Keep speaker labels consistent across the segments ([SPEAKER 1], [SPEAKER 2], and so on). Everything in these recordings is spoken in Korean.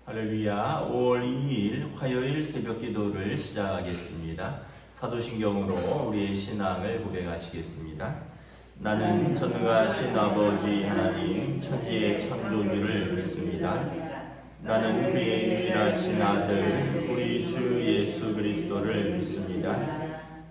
[SPEAKER 1] 할렐루야. 5월 2일 화요일 새벽 기도를 시작하겠습니다. 사도신경으로 우리의 신앙을 고백하시겠습니다. 나는 전능하신 아버지 하나님 천지의 창조주를 믿습니다. 나는 그의 유일하신 아들 우리 주 예수 그리스도를 믿습니다.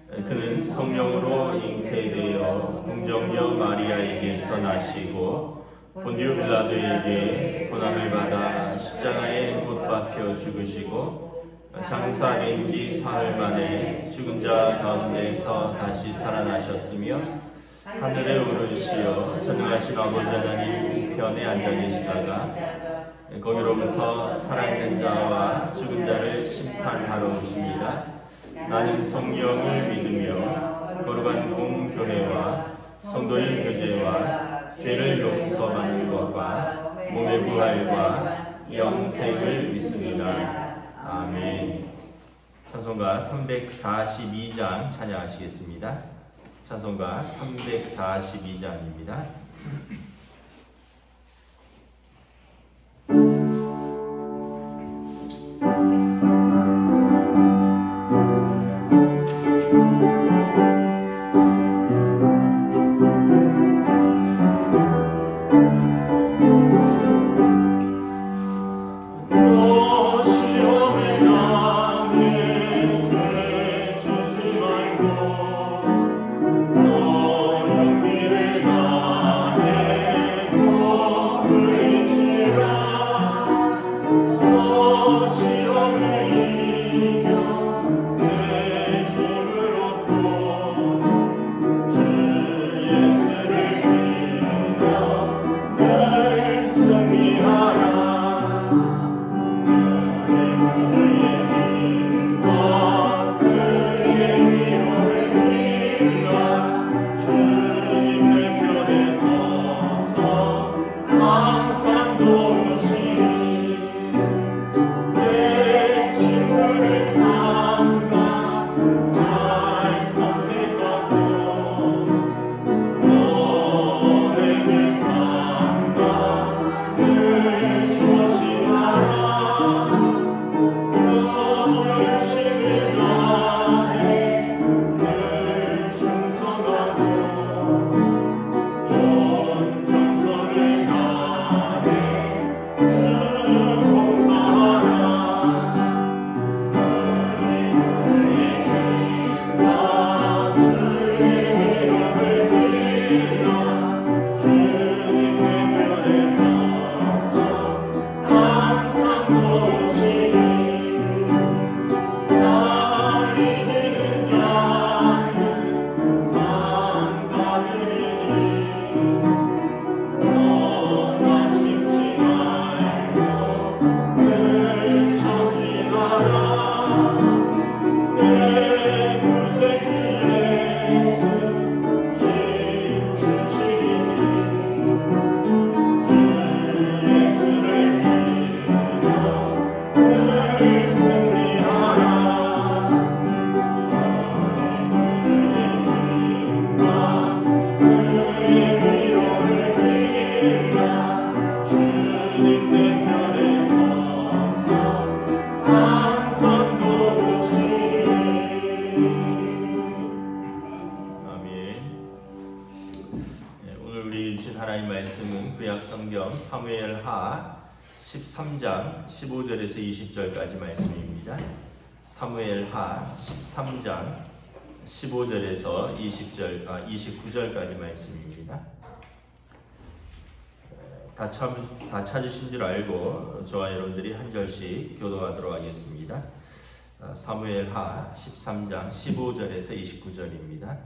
[SPEAKER 1] 그는 성령으로 잉태되어 동정녀 마리아에게서 나시고 본디오 빌라도에게 고난을 받아 십자가에 못 박혀 죽으시고 장사된 지 사흘 만에 죽은 자 가운데서 다시 살아나셨으며 하늘에 오르시어 전능하신 아버지 하나님 편에 앉아 계시다가 거기로부터 살아있는 자와 죽은 자를 심판하러 오십니다. 나는 성령을 믿으며 거룩한 공교회와 성도의 교제와 죄를 용서받는 것과 몸의 부활과 영생을 믿습니다. 아멘. 찬송가 342장 찬양하시겠습니다. 찬송가 342장입니다. 사무엘하 13장 15절에서 20절까지 말씀입니다. 사무엘하 13장 15절에서 29절까지 말씀입니다. 다 찾으신 줄 알고 저와 여러분들이 한 절씩 교도하도록 하겠습니다. 사무엘하 13장 15절에서 29절입니다.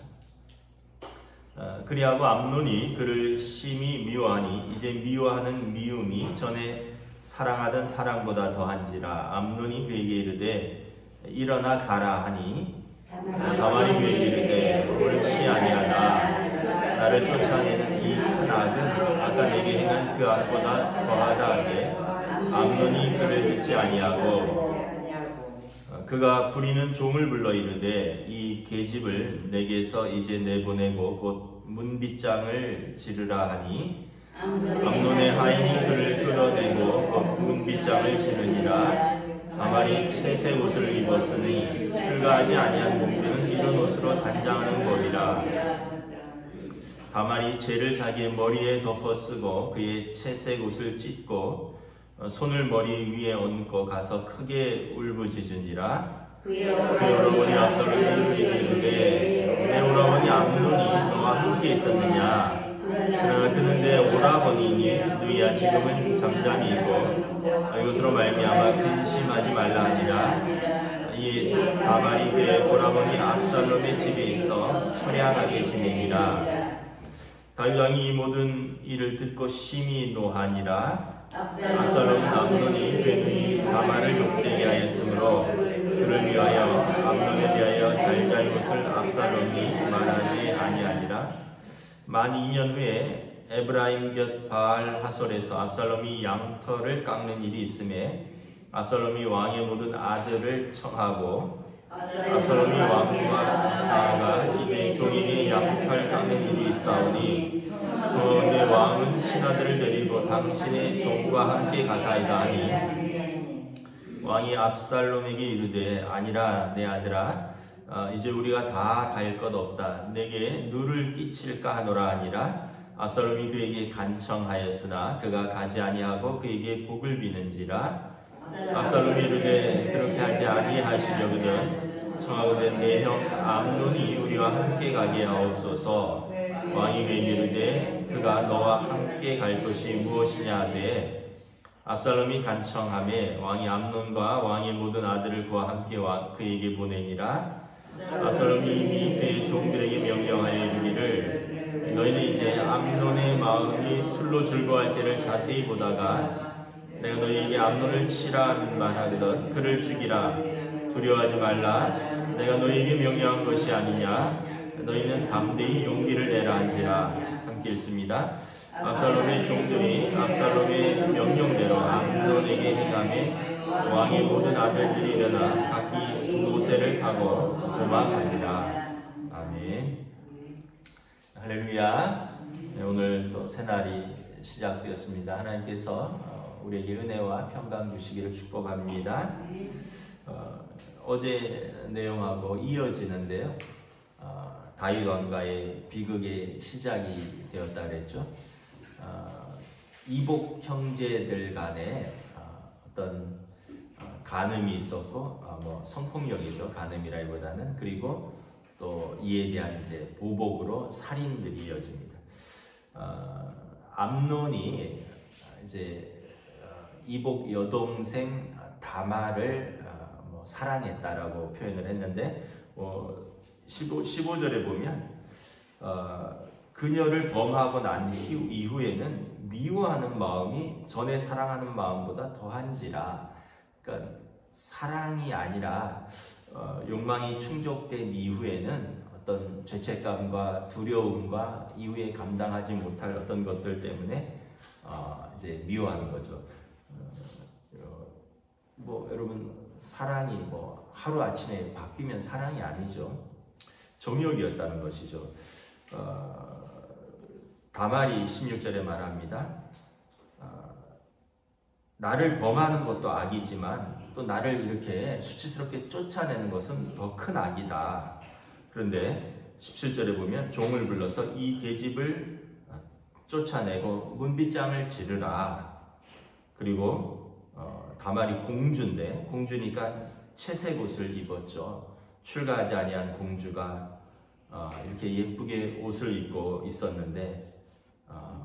[SPEAKER 1] 그리하고 암논이 그를 심히 미워하니 이제 미워하는 미움이 전에 사랑하던 사랑보다 더한지라. 암논이 그에게 이르되 일어나 가라 하니 다말이 그에게 이르되 옳지 아니하다. 나를 쫓아내는 이 큰 악은 아까 내게 행한 그 악보다 더하다 하되 암논이 그를 듣지 아니하고 그가 부리는 종을 불러 이르되 이 계집을 내게서 이제 내보내고 곧 문빗장을 지르라 하니 암논의 하인이 그를 끌어내고 곧 문빗장을 지르니라. 다말이 채색 옷을 입었으니 출가하지 아니한 공주는 이런 옷으로 단장하는 법이라. 다말이 죄를 자기의 머리에 덮어쓰고 그의 채색 옷을 찢고 손을 머리 위에 얹고 가서 크게 울부짖으니라. 그의 오라버니 압살롬이 그에게 이르되 내 오라버니 암논이 너와 함께 있었느냐? 그러나 그는 내 오라버니니 너희야 지금은 잠잠히 있고 이것으로 말미암아 근심하지 말라 하니라. 이 다말이 그의 오라버니 압살롬의 집에 있어 처량하게 지내니라. 다윗 왕이 이 모든 일을 듣고 심히 노하니라. 압살롬은 암논이 괜히 다말을 욕되게 하였으므로 그를 위하여 암논에 대하여 잘잘못을 압살롬이 말하지 아니하니라. 만 2년 후에 에브라임 곁 바알 하솔에서 압살롬이 양털을 깎는 일이 있음에 압살롬이 왕의 모든 아들을 청하고 압살롬이 왕과 나아가 이제 종에게 양털 깎는 일이 있사오니 내 왕은 신하들을 데리고 당신의 종과 함께 가사이다 하니 왕이 압살롬에게 이르되 아니라 내 아들아 이제 우리가 다 갈 것 없다. 내게 누를 끼칠까 하노라 하니라. 압살롬이 그에게 간청하였으나 그가 가지 아니하고 그에게 복을 비는지라. 압살롬이 이르되 그렇게 하지 아니하시려거든 청하거든 내 형 암논이 우리와 함께 가게 하옵소서. 왕이 그에게 이르되 그가 너와 함께 갈 것이 무엇이냐 하되 압살롬이 간청하매 왕이 암논과 왕의 모든 아들을 그와 함께 그에게 보내니라. 압살롬이 이미 그의 종들에게 명령하여 이르기를 너희는 이제 암논의 마음이 술로 즐거워할 때를 자세히 보다가 내가 너희에게 암논을 치라만 하거든 그를 죽이라. 두려워하지 말라. 내가 너희에게 명령한 것이 아니냐. 너희는 담대히 용기를 내라 한지라. 함께 읽습니다. 압살롬의 종들이 압살롬의 명령대로 암논에게 행하며 왕의 모든 아들들이 일어나 각기 모세를 타고 도망하니라. 아멘. 할렐루야. 네, 오늘 또 새날이 시작되었습니다. 하나님께서 우리에게 은혜와 평강 주시기를 축복합니다. 어제 내용하고 이어지는데요. 다윗 왕가의 비극의 시작이 되었다 그랬죠. 이복 형제들 간에 어떤 간음이 있었고 성폭력이죠. 간음이라기보다는. 그리고 또 이에 대한 이제 보복으로 살인들이 이어집니다. 암논이 이제 이복 여동생 다말을 사랑했다라고 표현을 했는데 15절에 보면 그녀를 범하고 난 이후에는 미워하는 마음이 전에 사랑하는 마음보다 더한지라. 그러니까 사랑이 아니라 욕망이 충족된 이후에는 어떤 죄책감과 두려움과 이후에 감당하지 못할 어떤 것들 때문에 이제 미워하는 거죠. 여러분 사랑이 하루 아침에 바뀌면 사랑이 아니죠. 정욕이었다는 것이죠. 다말이 16절에 말합니다. 나를 범하는 것도 악이지만 또 나를 이렇게 수치스럽게 쫓아내는 것은 더 큰 악이다. 그런데 17절에 보면 종을 불러서 이 계집을 쫓아내고 문빗장을 지르라. 그리고 다말이 공주인데 공주니까 채색 옷을 입었죠. 출가하지 아니한 공주가 이렇게 예쁘게 옷을 입고 있었는데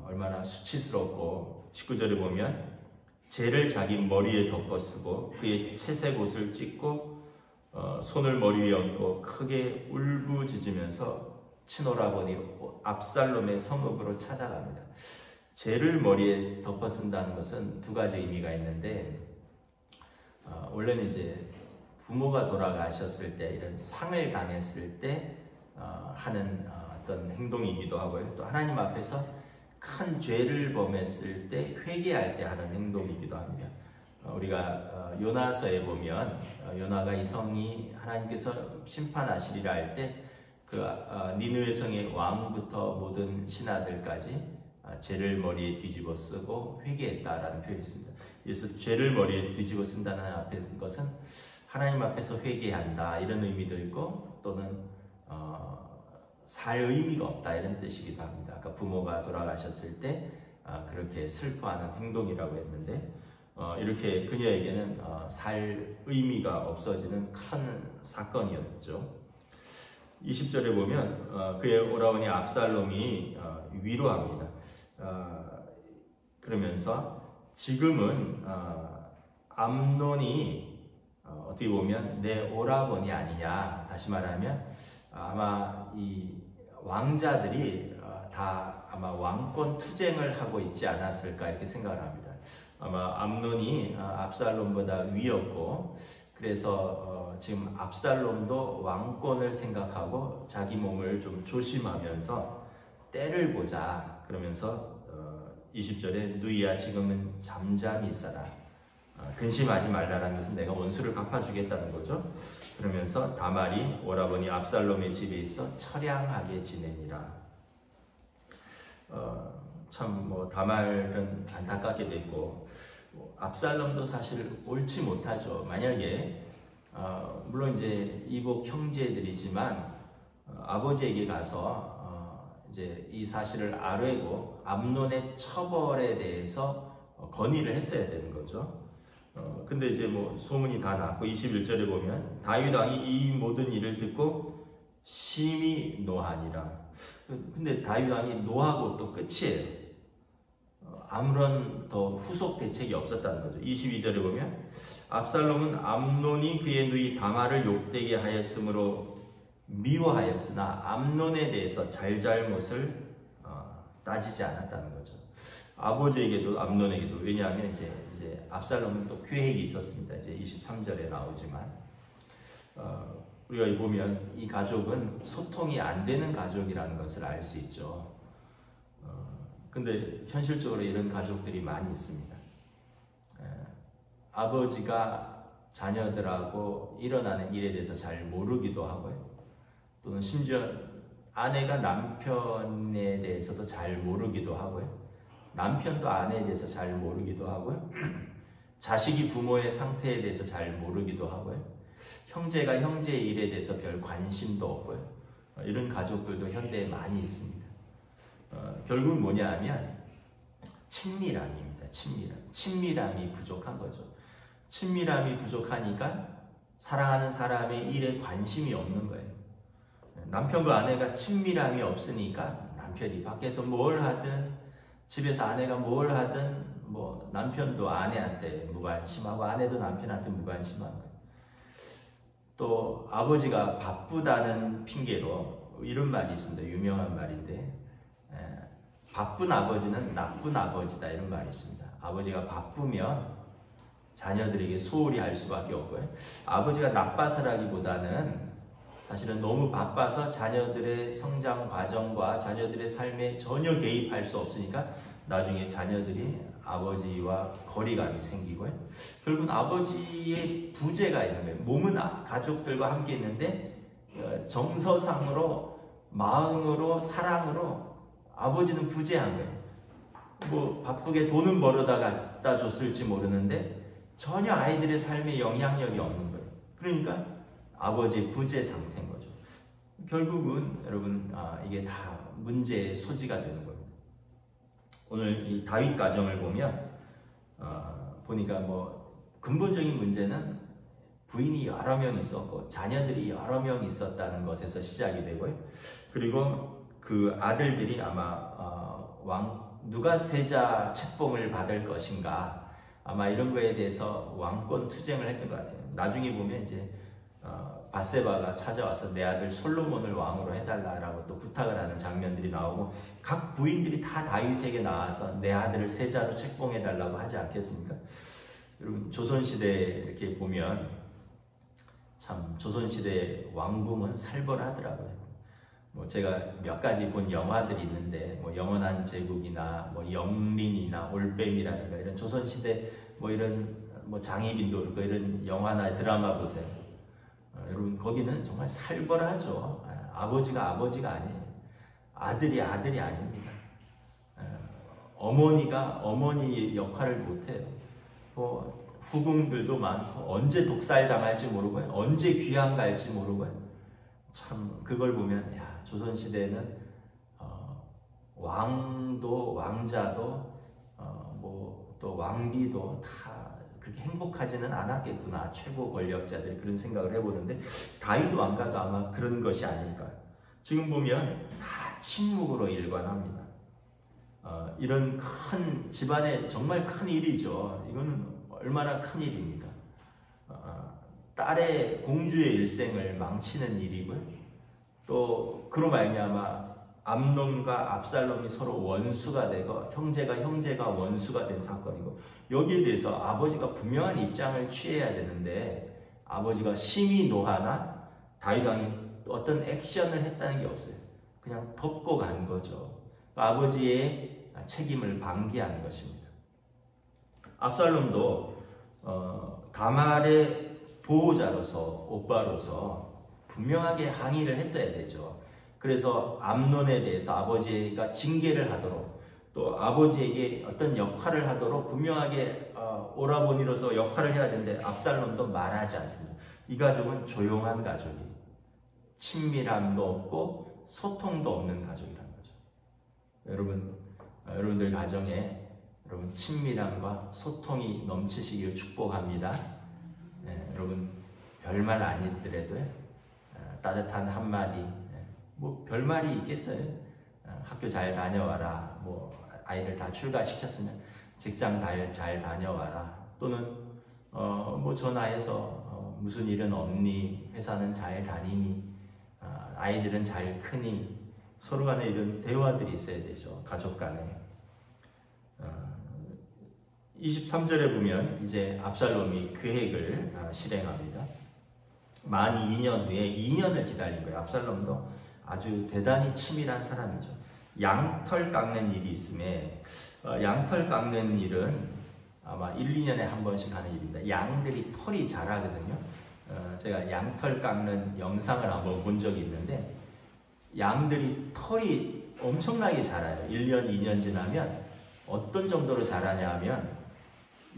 [SPEAKER 1] 얼마나 수치스럽고 19절에 보면 죄를 자기 머리에 덮어쓰고 그의 채색 옷을 찢고 손을 머리 위에 얹고 크게 울부짖으면서 친오라버니 압살롬의 성읍으로 찾아갑니다. 죄를 머리에 덮어쓴다는 것은 두 가지 의미가 있는데 원래는 이제 부모가 돌아가셨을 때 이런 상을 당했을 때 하는 어떤 행동이기도 하고요. 또 하나님 앞에서 큰 죄를 범했을 때 회개할 때 하는 행동이기도 합니다. 우리가 요나서에 보면 요나가 이 성이 하나님께서 심판하시리라 할 때 그 니느웨 성의 왕부터 모든 신하들까지 죄를 머리에 뒤집어 쓰고 회개했다라는 표현이 있습니다. 그래서 죄를 머리에서 뒤집어 쓴다는 것은 하나님 앞에서 회개한다 이런 의미도 있고 또는 살 의미가 없다 이런 뜻이기도 합니다. 아까 부모가 돌아가셨을 때 그렇게 슬퍼하는 행동이라고 했는데 이렇게 그녀에게는 살 의미가 없어지는 큰 사건이었죠. 20절에 보면 그의 오라버니 압살롬이 위로합니다. 그러면서 지금은 암논이 어떻게 보면 내 오라버니 아니냐. 다시 말하면 아마 이 왕자들이 다 아마 왕권 투쟁을 하고 있지 않았을까 이렇게 생각을 합니다. 아마 암논이 압살롬보다 위였고 그래서 지금 압살롬도 왕권을 생각하고 자기 몸을 좀 조심하면서 때를 보자 그러면서 20절에 누이야 지금은 잠잠히 있어라. 근심하지 말라라는 것은 내가 원수를 갚아주겠다는 거죠. 그러면서 다말이 오라버니 압살롬의 집에 있어 처량하게 지내니라. 참 뭐 다말은 안타깝게 됐고 압살롬도 사실 옳지 못하죠. 만약에 물론 이제 이복 형제들이지만 아버지에게 가서 이제 이 사실을 알고 암논의 처벌에 대해서 건의를 했어야 되는 거죠. 근데 이제 뭐 소문이 다 났고 21절에 보면 다윗 왕이 이 모든 일을 듣고 심히 노하니라. 근데 다윗 왕이 노하고 또 끝이에요. 아무런 더 후속 대책이 없었다는 거죠. 22절에 보면 압살롬은 암논이 그의 누이 다말을 욕되게 하였으므로 미워하였으나 암논에 대해서 잘잘못을 따지지 않았다는 거죠. 아버지에게도 암논에게도. 왜냐하면 이제 압살롬은 또 계획이 있었습니다. 이제 23절에 나오지만 우리가 보면 이 가족은 소통이 안 되는 가족이라는 것을 알 수 있죠. 근데 현실적으로 이런 가족들이 많이 있습니다. 아버지가 자녀들하고 일어나는 일에 대해서 잘 모르기도 하고요. 또는 심지어 아내가 남편에 대해서도 잘 모르기도 하고요. 남편도 아내에 대해서 잘 모르기도 하고요. 자식이 부모의 상태에 대해서 잘 모르기도 하고요. 형제가 형제의 일에 대해서 별 관심도 없고요. 이런 가족들도 현대에 많이 있습니다. 결국은 뭐냐 하면 친밀함입니다. 친밀함이 부족한 거죠. 친밀함이 부족하니까 사랑하는 사람의 일에 관심이 없는 거예요. 남편과 아내가 친밀함이 없으니까 남편이 밖에서 뭘 하든 집에서 아내가 뭘 하든 뭐 남편도 아내한테 무관심하고 아내도 남편한테 무관심한 거예요. 또 아버지가 바쁘다는 핑계로 이런 말이 있습니다. 유명한 말인데 바쁜 아버지는 나쁜 아버지다 이런 말이 있습니다. 아버지가 바쁘면 자녀들에게 소홀히 할 수밖에 없고요. 아버지가 나빠서라기보다는 사실은 너무 바빠서 자녀들의 성장 과정과 자녀들의 삶에 전혀 개입할 수 없으니까 나중에 자녀들이 아버지와 거리감이 생기고요. 결국은 아버지의 부재가 있는 거예요. 몸은 가족들과 함께 있는데 정서상으로 마음으로 사랑으로 아버지는 부재한 거예요. 뭐 바쁘게 돈은 벌어다 갖다 줬을지 모르는데 전혀 아이들의 삶에 영향력이 없는 거예요. 그러니까 아버지의 부재 상태인 거죠. 결국은 여러분 이게 다 문제의 소지가 되는 겁니다. 오늘 이 다윗 가정을 보면 보니까 뭐 근본적인 문제는 부인이 여러 명 있었고 자녀들이 여러 명 있었다는 것에서 시작이 되고요. 그리고 그 아들들이 아마 누가 세자 책봉을 받을 것인가 아마 이런 거에 대해서 왕권 투쟁을 했던 것 같아요. 나중에 보면 이제 바세바가 찾아와서 내 아들 솔로몬을 왕으로 해달라라고 또 부탁을 하는 장면들이 나오고 각 부인들이 다 다윗에게 나와서 내 아들을 세자로 책봉해달라고 하지 않겠습니까? 여러분 조선시대 이렇게 보면 참 조선시대 왕궁은 살벌하더라고요. 뭐 제가 몇 가지 본 영화들이 있는데 뭐 영원한 제국이나 뭐 영린이나 올빼미라든가 이런 조선시대 뭐 이런 뭐 장희빈도 그렇고 이런 영화나 드라마 보세요. 여러분 거기는 정말 살벌하죠. 아버지가 아니에요. 아들이 아닙니다. 어머니가 어머니 역할을 못해요. 후궁들도 많고 언제 독살당할지 모르고 언제 귀양 갈지 모르고 참 그걸 보면 야, 조선시대는 왕도 왕자도 또 왕비도 다 그렇게 행복하지는 않았겠구나. 최고 권력자들이 그런 생각을 해보는데 다윗 왕가도 아마 그런 것이 아닐까. 지금 보면 다 침묵으로 일관합니다. 이런 큰 집안의 정말 큰 일이죠. 이거는 얼마나 큰 일입니까? 딸의 공주의 일생을 망치는 일이고요. 또 그로 말미암아 암논과 압살롬이 서로 원수가 되고 형제가 원수가 된 사건이고 여기에 대해서 아버지가 분명한 입장을 취해야 되는데 아버지가 심히 노하나 다윗 왕이 어떤 액션을 했다는 게 없어요. 그냥 덮고 간 거죠. 아버지의 책임을 방기한 것입니다. 압살롬도 다말의 보호자로서 오빠로서 분명하게 항의를 했어야 되죠. 그래서 암논에 대해서 아버지가 징계를 하도록 또 아버지에게 어떤 역할을 하도록 분명하게 오라버니로서 역할을 해야 되는데 압살롬도 말하지 않습니다. 이 가족은 조용한 가족이 친밀함도 없고 소통도 없는 가족이라는 거죠. 여러분들 가정에 여러분 친밀함과 소통이 넘치시길 축복합니다. 네, 여러분 별말 아니더라도 따뜻한 한마디 뭐 별말이 있겠어요? 학교 잘 다녀와라. 뭐 아이들 다 출가시켰으면 직장 잘 다녀와라. 또는 뭐 전화해서 무슨 일은 없니? 회사는 잘 다니니? 아이들은 잘 크니? 서로 간에 이런 대화들이 있어야 되죠. 가족 간에. 23절에 보면 이제 압살롬이 계획을 실행합니다. 만 2년 후에 2년을 기다린 거예요. 압살롬도 아주 대단히 치밀한 사람이죠. 양털 깎는 일이 있음에 양털 깎는 일은 아마 1, 2년에 한 번씩 하는 일입니다. 양들이 털이 자라거든요. 제가 양털 깎는 영상을 한번 본 적이 있는데 양들이 털이 엄청나게 자라요. 1년, 2년 지나면 어떤 정도로 자라냐 하면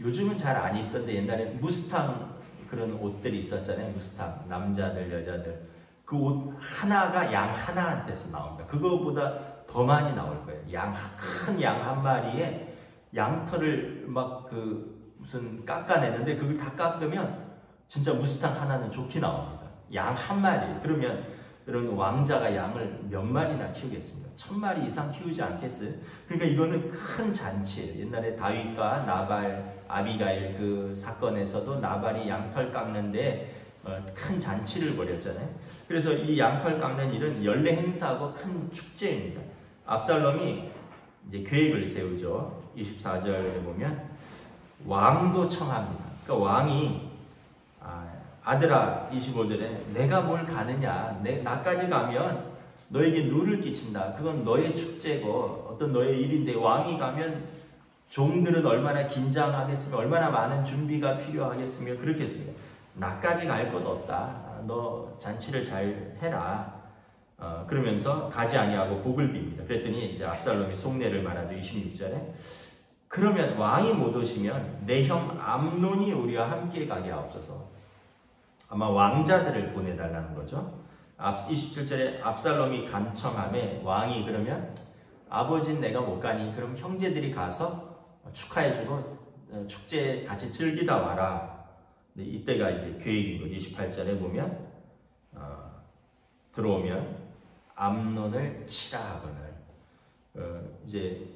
[SPEAKER 1] 요즘은 잘 안 입던데 옛날에 무스탕 그런 옷들이 있었잖아요. 무스탕 남자들 여자들 그 옷 하나가 양 하나한테서 나옵니다. 그거보다 더 많이 나올 거예요. 큰 양 한 마리에 양털을 막 무슨 깎아내는데 그걸 다 깎으면 진짜 무스탕 하나는 좋게 나옵니다. 양 한 마리. 그러면 여러분 왕자가 양을 몇 마리나 키우겠습니까? 1000마리 이상 키우지 않겠어요? 그러니까 이거는 큰 잔치예요. 옛날에 다윗과 나발, 아비가일 그 사건에서도 나발이 양털 깎는데 큰 잔치를 벌였잖아요. 그래서 이 양털 깎는 일은 연례 행사하고 큰 축제입니다. 압살롬이 이제 계획을 세우죠. 24절에 보면 왕도 청합니다. 그러니까 왕이 아들아 25절에 내가 뭘 가느냐 나까지 가면 너에게 누를 끼친다. 그건 너의 축제고 어떤 너의 일인데 왕이 가면 종들은 얼마나 긴장하겠으며 얼마나 많은 준비가 필요하겠으며 그렇겠습니다. 나까지 갈 것 없다. 너 잔치를 잘 해라. 그러면서 가지 아니하고 복을 빕니다. 그랬더니 이제 압살롬이 속내를 말하죠. 26절에 그러면 왕이 못 오시면 내 형 암논이 우리와 함께 가게 하옵소서. 아마 왕자들을 보내달라는 거죠. 27절에 압살롬이 간청함에 왕이 그러면 아버지는 내가 못 가니 그럼 형제들이 가서 축하해주고 축제 같이 즐기다 와라. 이때가 이제 계획인 거. 28절에 보면 들어오면 암논을 치라 하거늘 이제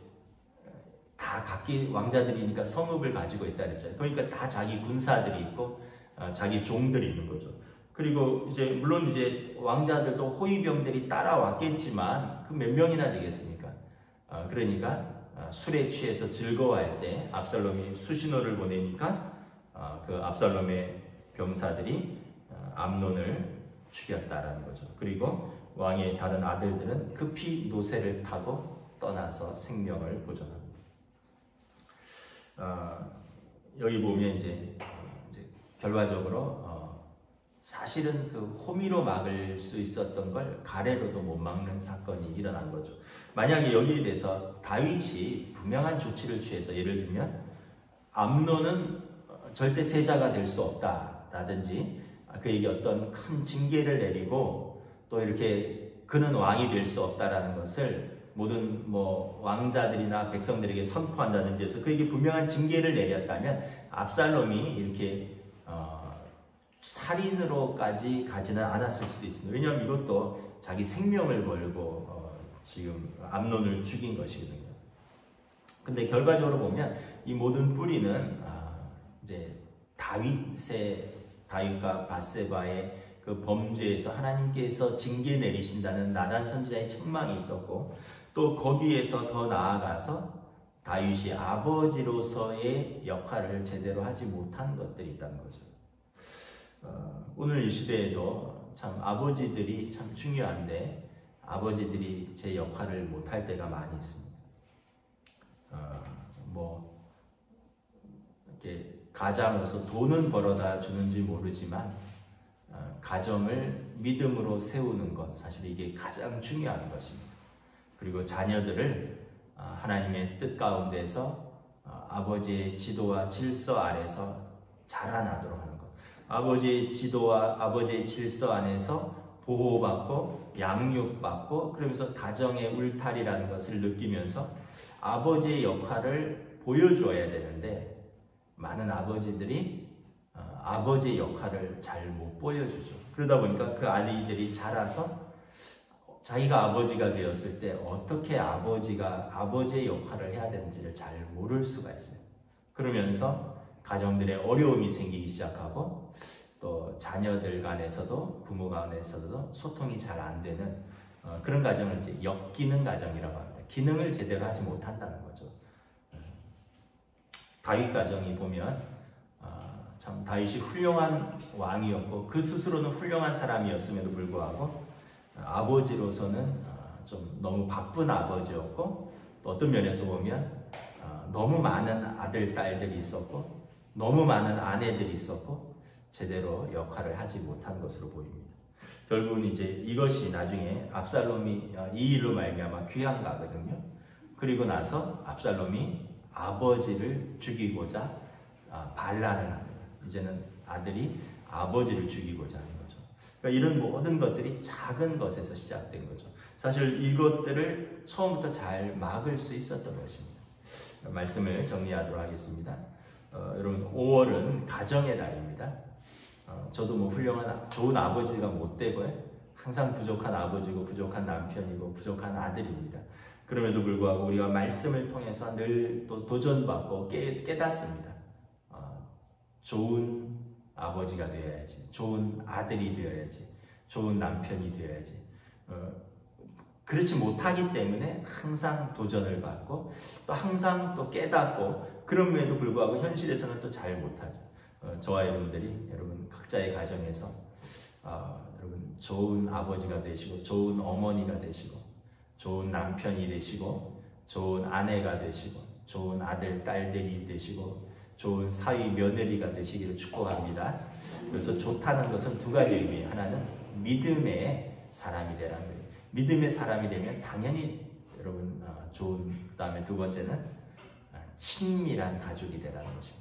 [SPEAKER 1] 다 각기 왕자들이니까 성읍을 가지고 있다 그랬잖아요. 그러니까 다 자기 군사들이 있고 자기 종들이 있는 거죠. 그리고 이제 물론 이제 왕자들도 호위병들이 따라왔겠지만 그 몇 명이나 되겠습니까? 그러니까 술에 취해서 즐거워할 때 압살롬이 수신호를 보내니까 그 압살롬의 병사들이 암논을 죽였다라는 거죠. 그리고 왕의 다른 아들들은 급히 노새를 타고 떠나서 생명을 보존합니다. 여기 보면 이제 결과적으로 사실은 그 호미로 막을 수 있었던 걸 가래로도 못 막는 사건이 일어난 거죠. 만약에 여기에 대해서 다윗이 분명한 조치를 취해서 예를 들면 암논은 절대 세자가 될 수 없다라든지 그에게 어떤 큰 징계를 내리고 또 이렇게 그는 왕이 될 수 없다라는 것을 모든 왕자들이나 백성들에게 선포한다든지 해서 그에게 분명한 징계를 내렸다면 압살롬이 이렇게 살인으로까지 가지는 않았을 수도 있습니다. 왜냐하면 이것도 자기 생명을 걸고 지금 암논을 죽인 것이거든요. 근데 결과적으로 보면 이 모든 뿌리는 이제 다윗과 밧세바의 그 범죄에서 하나님께서 징계 내리신다는 나단 선지자의 책망이 있었고, 또 거기에서 더 나아가서 다윗이 아버지로서의 역할을 제대로 하지 못한 것들이 있다는 거죠. 오늘 이 시대에도 참 아버지들이 참 중요한데 아버지들이 제 역할을 못할 때가 많이 있습니다. 이렇게 가장으로서 돈은 벌어다 주는지 모르지만 가정을 믿음으로 세우는 것, 사실 이게 가장 중요한 것입니다. 그리고 자녀들을 하나님의 뜻 가운데서 아버지의 지도와 질서 아래서 자라나도록 하는 것, 아버지의 지도와 아버지의 질서 안에서 보호받고 양육받고, 그러면서 가정의 울타리라는 것을 느끼면서 아버지의 역할을 보여줘야 되는데, 많은 아버지들이 아버지의 역할을 잘 못 보여주죠. 그러다 보니까 그 아이들이 자라서 자기가 아버지가 되었을 때 어떻게 아버지의 역할을 해야 되는지를 잘 모를 수가 있어요. 그러면서 가정들의 어려움이 생기기 시작하고, 또 자녀들 간에서도 부모 간에서도 소통이 잘 안 되는 그런 가정을 이제 역기능 가정이라고 합니다. 기능을 제대로 하지 못한다는 거죠. 다윗 가정이 보면 참 다윗이 훌륭한 왕이었고 그 스스로는 훌륭한 사람이었음에도 불구하고 아버지로서는 좀 너무 바쁜 아버지였고, 또 어떤 면에서 보면 너무 많은 아들, 딸들이 있었고 너무 많은 아내들이 있었고 제대로 역할을 하지 못한 것으로 보입니다. 결국은 이제 이것이 나중에 압살롬이 이 일로 말미암아 귀양 가거든요. 그리고 나서 압살롬이 아버지를 죽이고자 반란을 합니다. 이제는 아들이 아버지를 죽이고자 하는 거죠. 그러니까 이런 모든 것들이 작은 것에서 시작된 거죠. 사실 이것들을 처음부터 잘 막을 수 있었던 것입니다. 말씀을 정리하도록 하겠습니다. 여러분, 5월은 가정의 달입니다. 저도 훌륭한 좋은 아버지가 못 되고요. 항상 부족한 아버지고 부족한 남편이고 부족한 아들입니다. 그럼에도 불구하고 우리가 말씀을 통해서 늘 또 도전받고 깨닫습니다. 좋은 아버지가 되어야지, 좋은 아들이 되어야지, 좋은 남편이 되어야지. 그렇지 못하기 때문에 항상 도전을 받고 또 항상 또 깨닫고, 그럼에도 불구하고 현실에서는 또 잘 못하죠. 저와 여러분 각자의 가정에서 여러분 좋은 아버지가 되시고 좋은 어머니가 되시고 좋은 남편이 되시고 좋은 아내가 되시고 좋은 아들, 딸들이 되시고 좋은 사위, 며느리가 되시기를 축복합니다. 그래서 좋다는 것은 두 가지 의미예요. 하나는 믿음의 사람이 되라는 거예요. 믿음의 사람이 되면 당연히 여러분 좋은, 그 다음에 두 번째는 친밀한 가족이 되라는 것입니다.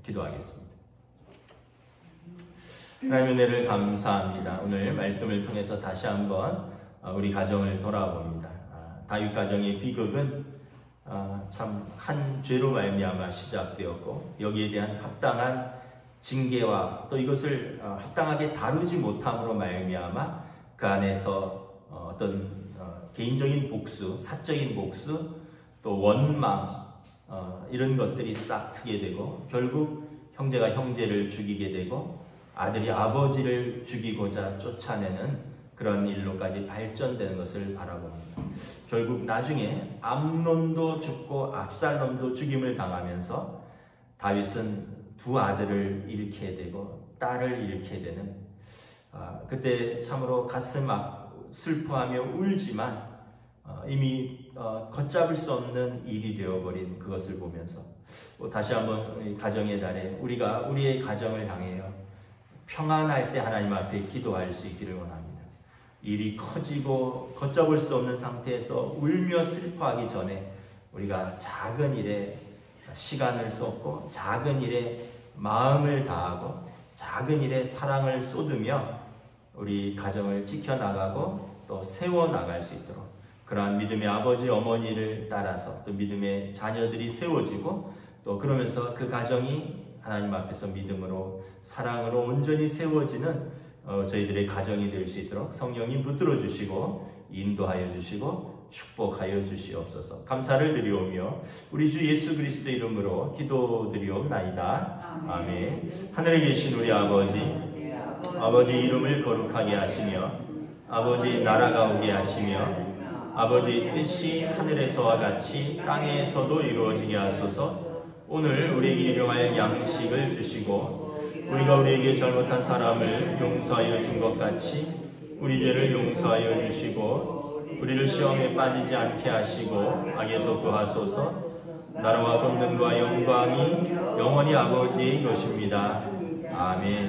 [SPEAKER 1] 기도하겠습니다. 하나님의 은혜를 감사합니다. 오늘 말씀을 통해서 다시 한번 우리 가정을 돌아봅니다. 다윗 가정의 비극은 참 한 죄로 말미암아 시작되었고, 여기에 대한 합당한 징계와 또 이것을 합당하게 다루지 못함으로 말미암아 그 안에서 어떤 개인적인 복수, 사적인 복수, 또 원망, 이런 것들이 싹 트게 되고, 결국 형제가 형제를 죽이게 되고 아들이 아버지를 죽이고자 쫓아내는 그런 일로까지 발전되는 것을 바라봅니다. 결국 나중에 암논도 죽고 압살롬도 죽임을 당하면서 다윗은 두 아들을 잃게 되고 딸을 잃게 되는, 그때 참으로 가슴 슬퍼하며 울지만 이미 걷잡을 수 없는 일이 되어버린 그것을 보면서 다시 한번 가정의 달에 우리가 우리의 가정을 향하여 평안할 때 하나님 앞에 기도할 수 있기를 원합니다. 일이 커지고 걷잡을 수 없는 상태에서 울며 슬퍼하기 전에 우리가 작은 일에 시간을 쏟고 작은 일에 마음을 다하고 작은 일에 사랑을 쏟으며 우리 가정을 지켜나가고 또 세워나갈 수 있도록 그러한 믿음의 아버지 어머니를 따라서 또 믿음의 자녀들이 세워지고 또 그러면서 그 가정이 하나님 앞에서 믿음으로 사랑으로 온전히 세워지는 저희들의 가정이 될 수 있도록 성령님 붙들어 주시고 인도하여 주시고 축복하여 주시옵소서. 감사를 드리오며 우리 주 예수 그리스도 이름으로 기도드리옵나이다. 아멘. 하늘에 계신 우리 아버지 이름을 거룩하게 하시며 아버지 나라가 오게 하시며 아버지 뜻이 하늘에서와 같이 땅에서도 이루어지게 하소서. 오늘 우리에게 일용할 양식을 주시고 우리가 우리에게 잘못한 사람을 용서하여 준 것 같이 우리 죄를 용서하여 주시고 우리를 시험에 빠지지 않게 하시고 악에서 구하소서. 나라와 권능과 영광이 영원히 아버지의 것입니다. 아멘.